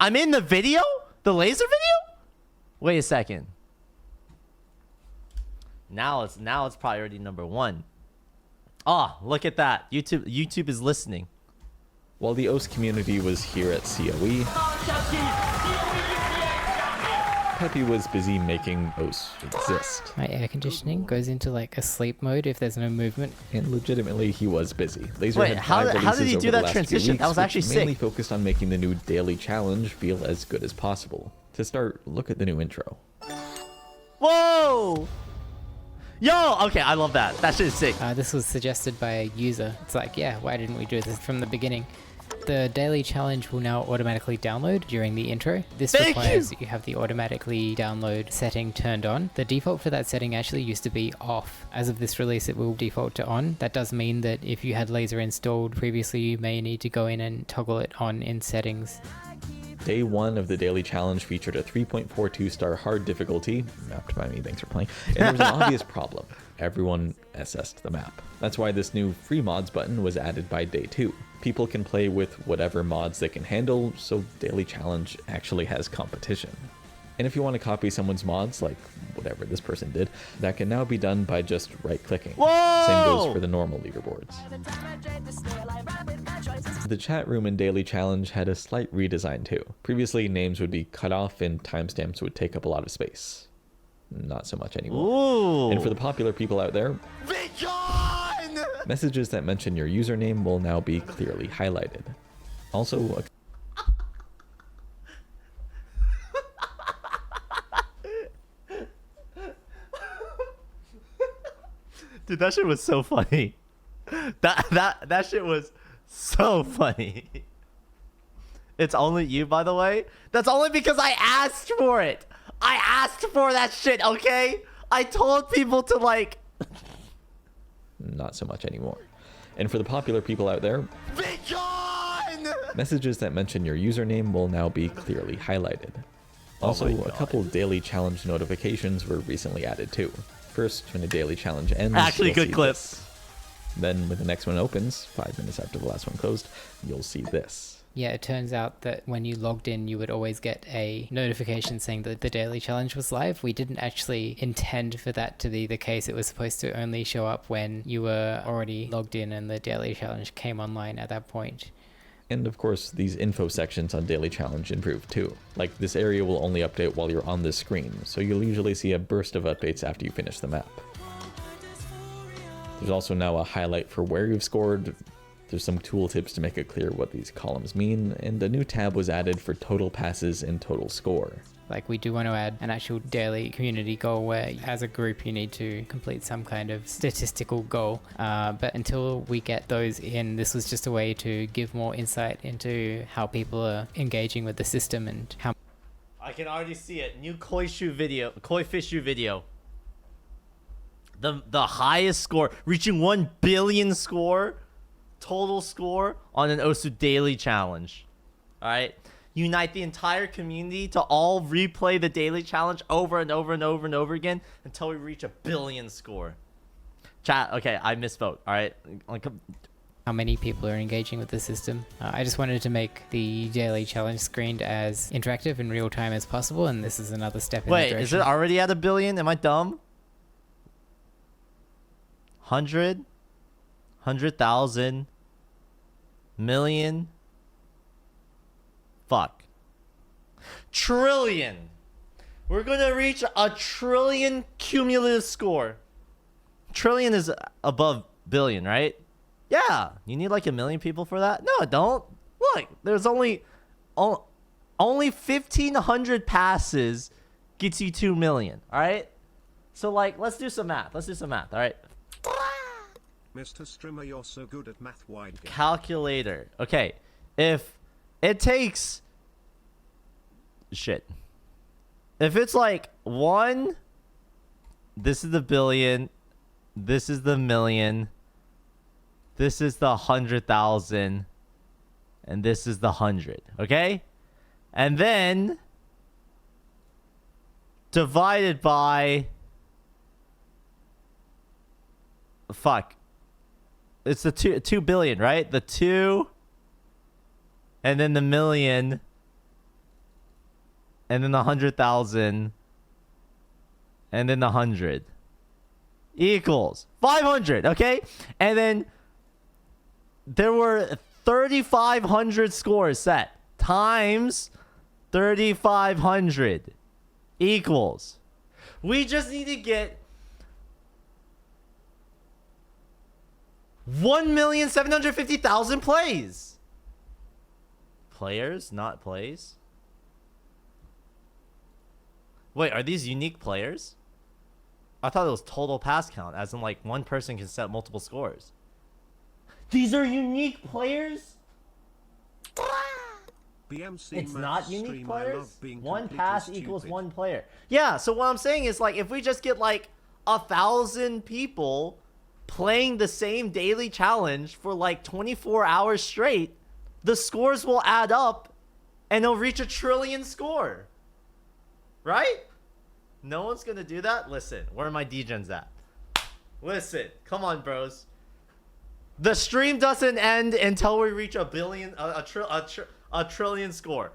I'm in the video? The laser video? Wait a second. Now it's priority number 1. Oh, look at that. YouTube is listening. While the OS community was here at COE, Peppy was busy making OS exist. My air conditioning goes into like a sleep mode if there's no movement. And legitimately, he was busy. Lazer Wait, had how 5 did he releases do over that the last transition? few weeks, That was actually which mainly sick. focused on making the new daily challenge feel as good as possible. To start, look at the new intro. Whoa! Yo, okay, I love that. That shit is sick. This was suggested by a user. It's like, yeah, why didn't we do this from the beginning? The daily challenge will now automatically download during the intro. This requires that you have the automatically download setting turned on. The default for that setting actually used to be off. As of this release, it will default to on. That does mean that if you had lazer installed previously, you may need to go in and toggle it on in settings. Day 1 of the daily challenge featured a 3.42 star hard difficulty, mapped by me, thanks for playing, and there was an obvious problem. Everyone assessed the map. That's why this new free mods button was added by day 2. People can play with whatever mods they can handle, so daily challenge actually has competition. And if you want to copy someone's mods, like whatever this person did, that can now be done by just right-clicking. Whoa! Same goes for the normal leaderboards. The chat room in Daily Challenge had a slight redesign too. Previously, names would be cut off and timestamps would take up a lot of space. Not so much anymore. Ooh. And for the popular people out there, Vision! messages that mention your username will now be clearly highlighted. Also, Dude, that shit was so funny. That shit was so funny. It's only you, by the way. That's only because I asked for it. I asked for that shit, okay? I told people to like... not so much anymore. And for the popular people out there, Vision! messages that mention your username will now be clearly highlighted. Also, a couple daily challenge notifications were recently added too. First, when a daily challenge ends, Actually, you'll good see clip. this. Then, when the next one opens, 5 minutes after the last one closed, you'll see this. Yeah, it turns out that when you logged in, you would always get a notification saying that the daily challenge was live. We didn't actually intend for that to be the case. It was supposed to only show up when you were already logged in and the daily challenge came online at that point. And of course, these info sections on Daily Challenge improved too. Like, this area will only update while you're on this screen, so you'll usually see a burst of updates after you finish the map. There's also now a highlight for where you've scored. There's some tooltips to make it clear what these columns mean, and a new tab was added for total passes and total score. Like, we do want to add an actual daily community goal where as a group you need to complete some kind of statistical goal. But until we get those in, this was just a way to give more insight into how people are engaging with the system and how... I can already see it. New koi fish shoe video. The highest score, reaching 1 billion score, total score on an Osu daily challenge. All right. Unite the entire community to all replay the daily challenge over and over and over and over again until we reach 1 billion score. Chat, okay, I misspoke. All right. how many people are engaging with the system. I just wanted to make the daily challenge screened as interactive and real time as possible, and this is another step in that direction. Wait, is it already at 1 billion? Am I dumb? 100? 100,000? Million? Fuck. Trillion. We're gonna reach 1 trillion cumulative score. Trillion is above billion, right? Yeah. You need like 1 million people for that? No, I don't. Look, there's only 1,500 passes gets you 2 million. All right. So like, let's do some math. All right. Mr. Streamer, you're so good at math. Wide game. Calculator. Okay. If it takes shit. If it's like 1, this is the billion, this is the million, this is the 100,000, and this is the 100. Okay? And then divided by fuck. It's the 2 billion, right? The 2 and then the million and then 100,000, and then 100 equals 500. Okay, and then there were 3,500 scores set times 3,500 equals. We just need to get 1,750,000 plays. Players, not plays. Wait, are these unique players? I thought it was total pass count, as in like one person can set multiple scores. These are unique players? BMC It's Max not unique stream, I players? love being One completely pass equals stupid. one player. Yeah, so what I'm saying is, like, if we just get like 1,000 people playing the same daily challenge for like 24 hours straight, the scores will add up and they'll reach 1 trillion score. Right? No one's gonna do that? Listen, where are my degens at? Listen, come on, bros. The stream doesn't end until we reach a trillion score.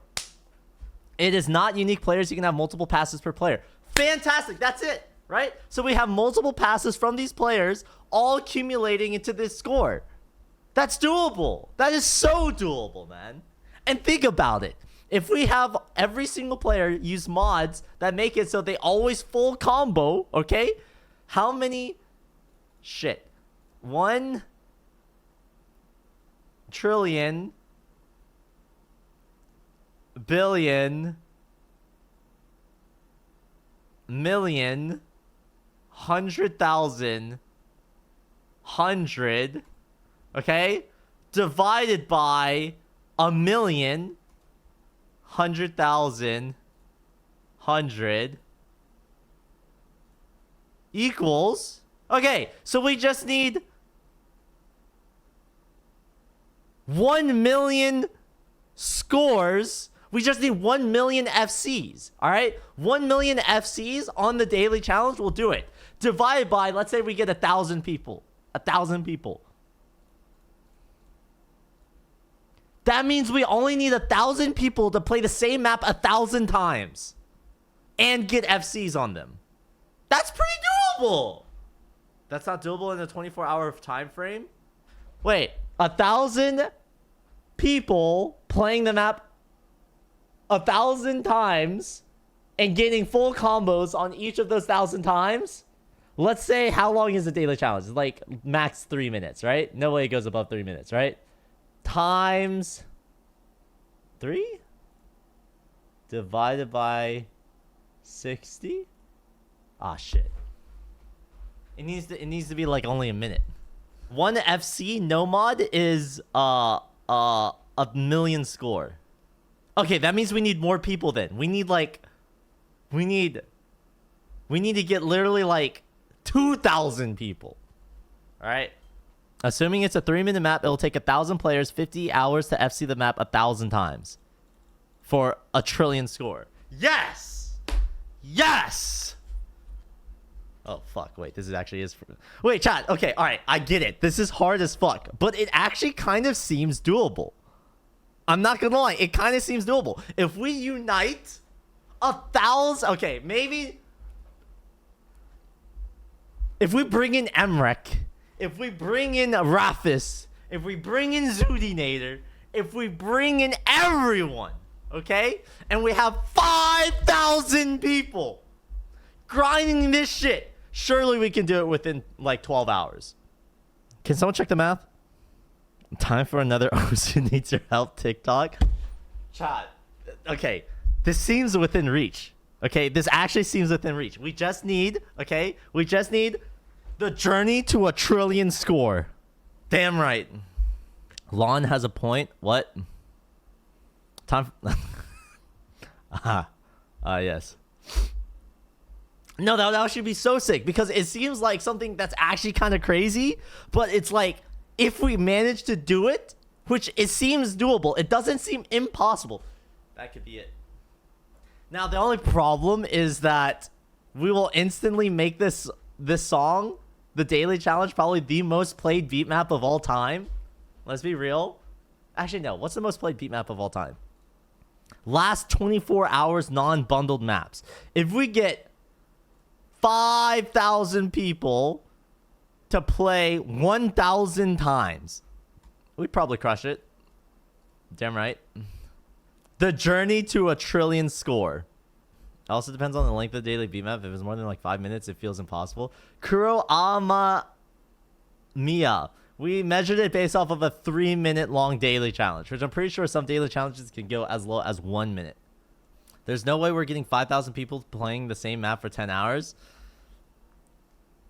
It is not unique players. You can have multiple passes per player. Fantastic. That's it, right? So we have multiple passes from these players all accumulating into this score. That's doable. That is so doable, man. And think about it. If we have every single player use mods that make it so they always full combo, okay? How many... Shit. 1 trillion... billion... million... 100,000... 100... Okay? Divided by 1,000,000... 100,000... 100... equals... Okay, so we just need 1 million scores. We just need 1 million FCs. All right, 1 million FCs on the daily challenge will do it. Divided by, let's say we get 1,000 people. 1,000 people. That means we only need 1,000 people to play the same map 1,000 times and get FCs on them. That's pretty doable. That's not doable in a 24-hour time frame? Wait, 1,000 people playing the map 1,000 times and getting full combos on each of those 1,000 times? Let's say, how long is the daily challenge? It's like max 3 minutes, right? No way it goes above 3 minutes, right? Times 3 divided by 60. Ah, shit. It needs to be like only a minute. 1 FC no mod is 1,000,000 score. Okay, that means we need more people then. We need to get literally like 2,000 people. All right. Assuming it's a 3-minute map, it'll take 1,000 players 50 hours to FC the map 1,000 times for 1 trillion score. Yes! Yes! Oh, fuck. Wait, this is actually is... Wait, chat. Okay, all right. I get it. This is hard as fuck. But it actually kind of seems doable. I'm not gonna lie. It kind of seems doable. If we unite 1,000... Okay, maybe... If we bring in Emrek... If we bring in Rafis, if we bring in Zudinator, if we bring in everyone, okay? And we have 5,000 people grinding this shit, surely we can do it within like 12 hours. Can someone check the math? Time for another Osu needs your help TikTok. Chat. Okay, this seems within reach. Okay, this actually seems within reach. We just need, okay? We just need... the journey to 1 trillion score. Damn right. Lon has a point. What? Time. Yes. No, that should be so sick because it seems like something that's actually kind of crazy. But it's like if we manage to do it, which it seems doable, it doesn't seem impossible. That could be it. Now the only problem is that we will instantly make this song, the daily challenge, probably the most played beat map of all time. Let's be real. Actually, no. What's the most played beat map of all time? Last 24 hours non-bundled maps. If we get 5,000 people to play 1,000 times, we'd probably crush it. Damn right. The journey to a trillion score. Also depends on the length of the daily beat map. If it's more than like 5 minutes, it feels impossible. Kuro Ama Mia. We measured it based off of a 3-minute long daily challenge, which I'm pretty sure some daily challenges can go as low as 1 minute. There's no way we're getting 5,000 people playing the same map for 10 hours.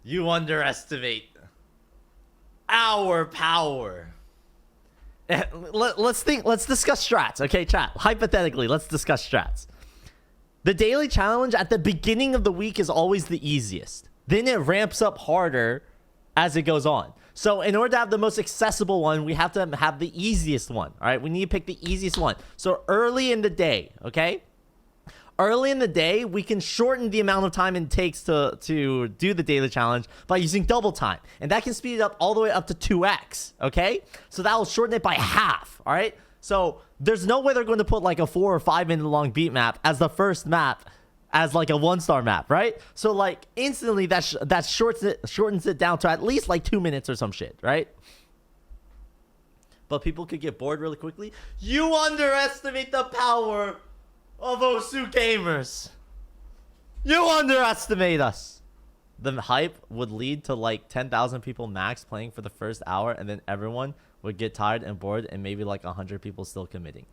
You underestimate our power. Let's discuss strats, okay, chat? Hypothetically, let's discuss strats. The daily challenge at the beginning of the week is always the easiest. Then it ramps up harder as it goes on. So in order to have the most accessible one, we have to have the easiest one. All right, we need to pick the easiest one. So early in the day, okay? Early in the day, we can shorten the amount of time it takes to do the daily challenge by using double time. And that can speed it up all the way up to 2x, okay? So that will shorten it by half, all right? So there's no way they're going to put like a 4 or 5 minute long beat map as the first map as like a 1-star map, right? So like instantly that shortens it down to at least like 2 minutes or some shit, right? But people could get bored really quickly. You underestimate the power of Osu gamers. You underestimate us. The hype would lead to like 10,000 people max playing for the first hour, and then everyone would get tired and bored, and maybe like 100 people still committing.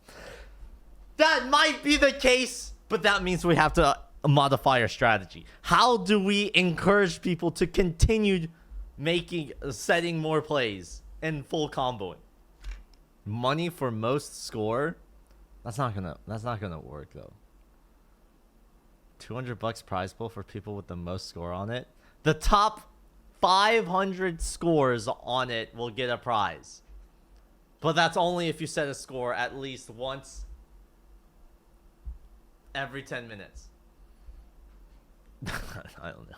That might be the case, but that means we have to modify our strategy. How do we encourage people to continue setting more plays and full comboing? Money for most score? That's not gonna work though. $200 prize pool for people with the most score on it. The top 500 scores on it will get a prize. But that's only if you set a score at least once every 10 minutes. I don't know.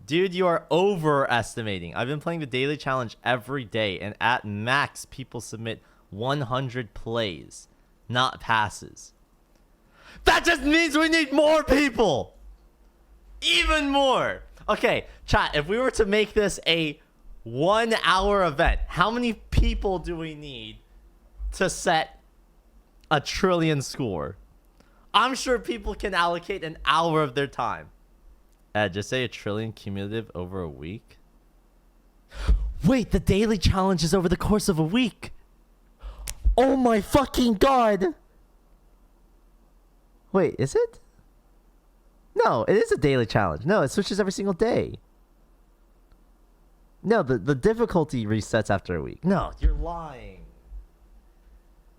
Dude, you are overestimating. I've been playing the daily challenge every day, and at max, people submit 100 plays, not passes. That just means we need more people. Even more. Okay, chat, if we were to make this a 1-hour event, how many people do we need to set a trillion score? I'm sure people can allocate an hour of their time. Just say a trillion cumulative over a week. Wait, the daily challenge is over the course of a week. Oh my fucking god. Wait, is it? No, it is a daily challenge. No, it switches every single day. No, the difficulty resets after a week. No, you're lying.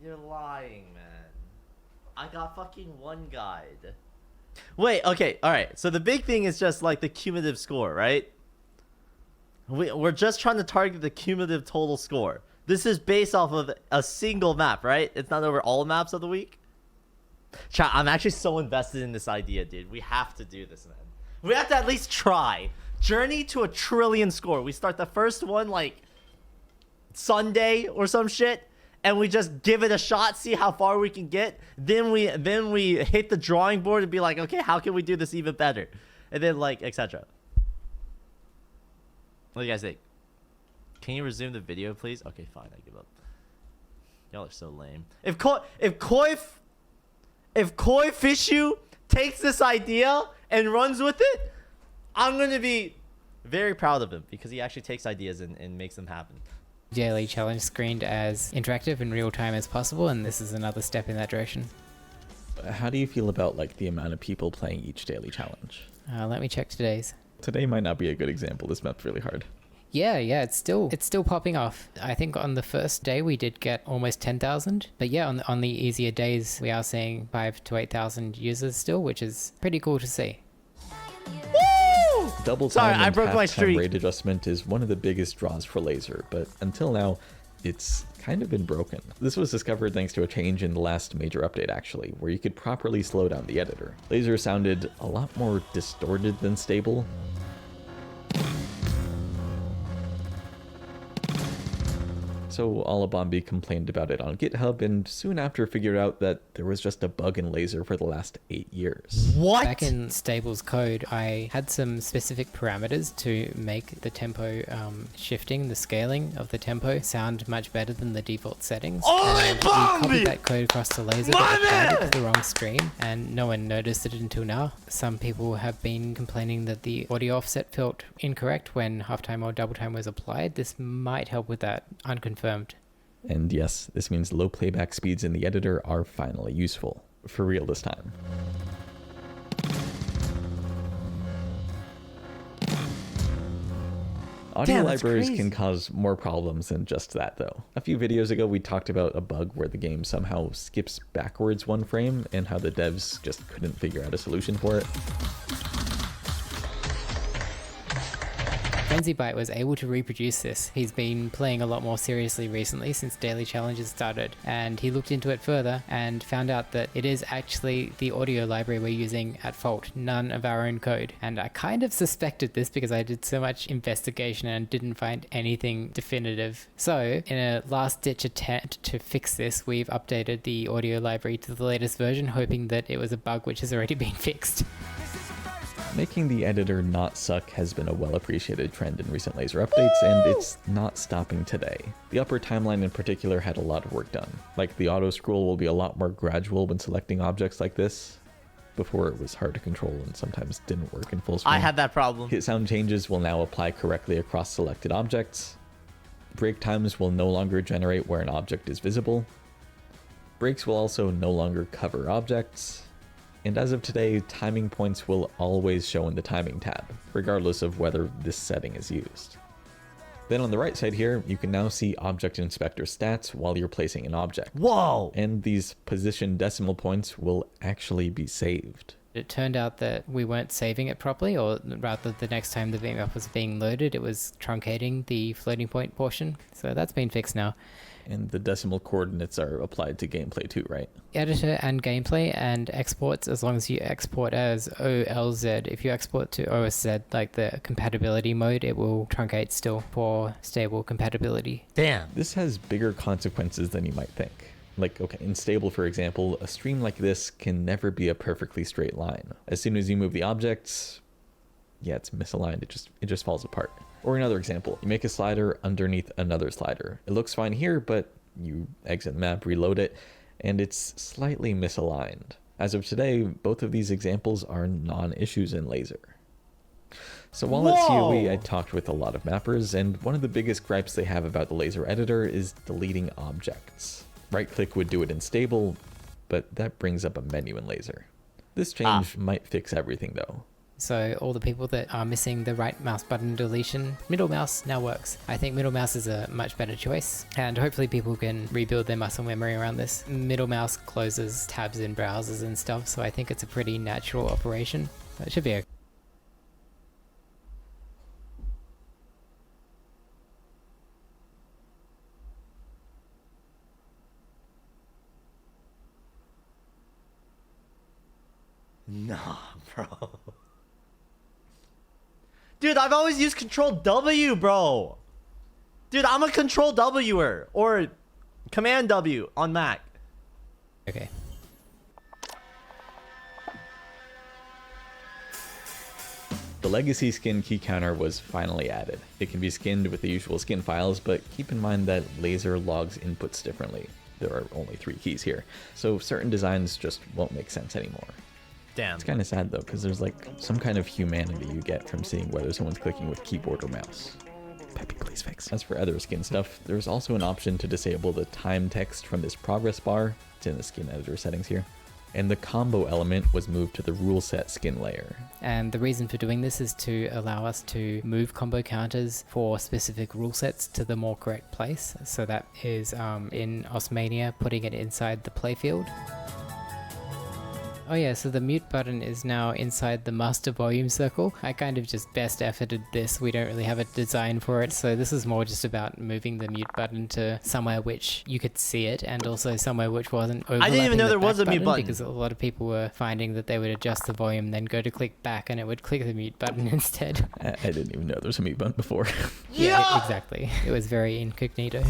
You're lying, man. I got fucking one guide. Wait, okay, alright. So the big thing is just like the cumulative score, right? We're just trying to target the cumulative total score. This is based off of a single map, right? It's not over all maps of the week. Chat, I'm actually so invested in this idea, dude. We have to do this, man. We have to at least try. Journey to a trillion score. We start the first one like Sunday or some shit, and we just give it a shot, see how far we can get. Then we hit the drawing board and be like, okay, how can we do this even better? And then like etc. What do you guys think? Can you resume the video, please? Okay, fine. I give up. Y'all are so lame. If Koi Fishu takes this idea and runs with it, I'm gonna be very proud of him because he actually takes ideas and makes them happen. Daily challenge screened as interactive and real time as possible, and this is another step in that direction. How do you feel about like the amount of people playing each daily challenge? Let me check today's. Today might not be a good example. This map's really hard. Yeah, it's still popping off. I think on the first day we did get almost 10,000, but yeah, on the easier days we are seeing 5,000 to 8,000 users still, which is pretty cool to see. Woo! Double Sorry, time I and broke my half-time streak. rate adjustment is one of the biggest draws for lazer, but until now, it's kind of been broken. This was discovered thanks to a change in the last major update, actually, where you could properly slow down the editor. Lazer sounded a lot more distorted than stable. So Alabambi complained about it on GitHub and soon after figured out that there was just a bug in Lazer for the last 8 years. What? Back in Stable's code, I had some specific parameters to make the tempo shifting, the scaling of the tempo, sound much better than the default settings. And we copied that code across to Lazer, but applied it to the wrong stream, and no one noticed it until now. Some people have been complaining that the audio offset felt incorrect when halftime or double time was applied. This might help with that, unconfirmed. And yes, this means low playback speeds in the editor are finally useful. For real this time. Audio Damn, that's libraries crazy. can cause more problems than just that, though. A few videos ago, we talked about a bug where the game somehow skips backwards one frame and how the devs just couldn't figure out a solution for it. FrenzyBite was able to reproduce this. He's been playing a lot more seriously recently since daily challenges started, and he looked into it further and found out that it is actually the audio library we're using at fault, none of our own code. And I kind of suspected this because I did so much investigation and didn't find anything definitive. So in a last ditch attempt to fix this, we've updated the audio library to the latest version, hoping that it was a bug which has already been fixed. Making the editor not suck has been a well-appreciated trend in recent Lazer updates, and it's not stopping today. The upper timeline in particular had a lot of work done. Like, the auto-scroll will be a lot more gradual when selecting objects like this. Before, it was hard to control and sometimes didn't work in full screen. I had that problem. Hit sound changes will now apply correctly across selected objects. Break times will no longer generate where an object is visible. Breaks will also no longer cover objects. And as of today, timing points will always show in the timing tab, regardless of whether this setting is used. Then on the right side here, you can now see Object Inspector stats while you're placing an object. Whoa! And these position decimal points will actually be saved. It turned out that we weren't saving it properly, or rather the next time the VMF was being loaded, it was truncating the floating point portion. So that's been fixed now. And the decimal coordinates are applied to gameplay too, right? Editor and gameplay and exports, as long as you export as OLZ. If you export to OSZ, like the compatibility mode, it will truncate still for stable compatibility. Damn. This has bigger consequences than you might think. Like, okay, in stable, for example, a stream like this can never be a perfectly straight line. As soon as you move the objects, yeah, it's misaligned. It just falls apart. Or another example, you make a slider underneath another slider. It looks fine here, but you exit the map, reload it, and it's slightly misaligned. As of today, both of these examples are non-issues in Lazer. So while at COE, I talked with a lot of mappers, and one of the biggest gripes they have about the Lazer editor is deleting objects. Right-click would do it in stable, but that brings up a menu in Lazer. This change might fix everything though. So all the people that are missing the right mouse button deletion, middle mouse now works. I think middle mouse is a much better choice, and hopefully people can rebuild their muscle memory around this. Middle mouse closes tabs in browsers and stuff, so I think it's a pretty natural operation. It should be okay. Nah, bro. Dude, I've always used Control W, bro. Dude, I'm a Control W'er or Command W on Mac. Okay. The legacy skin key counter was finally added. It can be skinned with the usual skin files, but keep in mind that Lazer logs inputs differently. There are only 3 keys here, so certain designs just won't make sense anymore. Damn. It's kind of sad though, because there's like some kind of humanity you get from seeing whether someone's clicking with keyboard or mouse. Peppy, please fix. As for other skin stuff, there's also an option to disable the time text from this progress bar. It's in the skin editor settings here. And the combo element was moved to the rule set skin layer. And the reason for doing this is to allow us to move combo counters for specific rule sets to the more correct place. So that is in Osmania, putting it inside the playfield. Oh yeah, so the mute button is now inside the master volume circle. I kind of just best efforted this. We don't really have a design for it, so this is more just about moving the mute button to somewhere which you could see it, and also somewhere which wasn't overlapping. I didn't even know the there was back a mute button. because a lot of people were finding that they would adjust the volume, then go to click back, and it would click the mute button instead. I didn't even know there was a mute button before. Yeah, exactly. It was very incognito.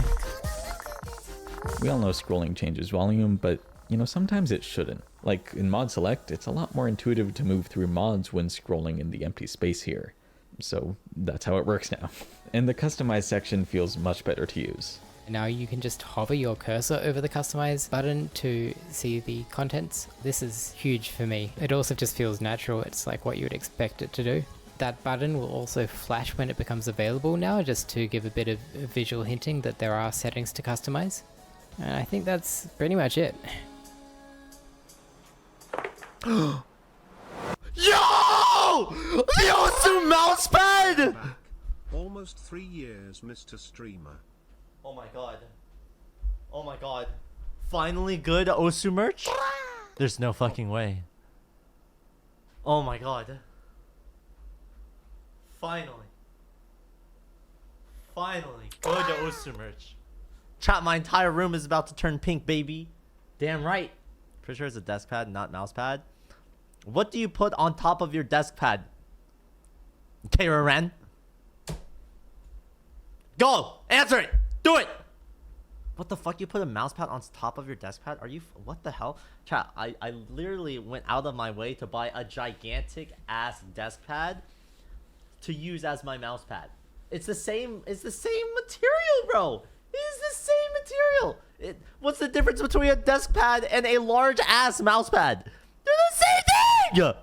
We all know scrolling changes volume, but you know, sometimes it shouldn't. Like in mod select, it's a lot more intuitive to move through mods when scrolling in the empty space here. So that's how it works now. And the customize section feels much better to use. Now you can just hover your cursor over the customize button to see the contents. This is huge for me. It also just feels natural. It's like what you would expect it to do. That button will also flash when it becomes available now, just to give a bit of visual hinting that there are settings to customize. And I think that's pretty much it. Yo! The Osu mousepad! Back. Almost 3 years, Mr. Streamer. Oh my god. Oh my god. Finally good Osu merch? There's no fucking way. Oh my god. Finally. Finally good Osu merch. Chat, my entire room is about to turn pink, baby. Damn right. Pretty sure it's a desk pad, not mouse pad. What do you put on top of your desk pad? Kara Ren? Go! Answer it! Do it! What the fuck? You put a mouse pad on top of your desk pad? Are you... What the hell? Chat, I literally went out of my way to buy a gigantic ass desk pad to use as my mouse pad. It's the same material, bro. It is the same material. What's the difference between a desk pad and a large ass mouse pad? They're the same thing!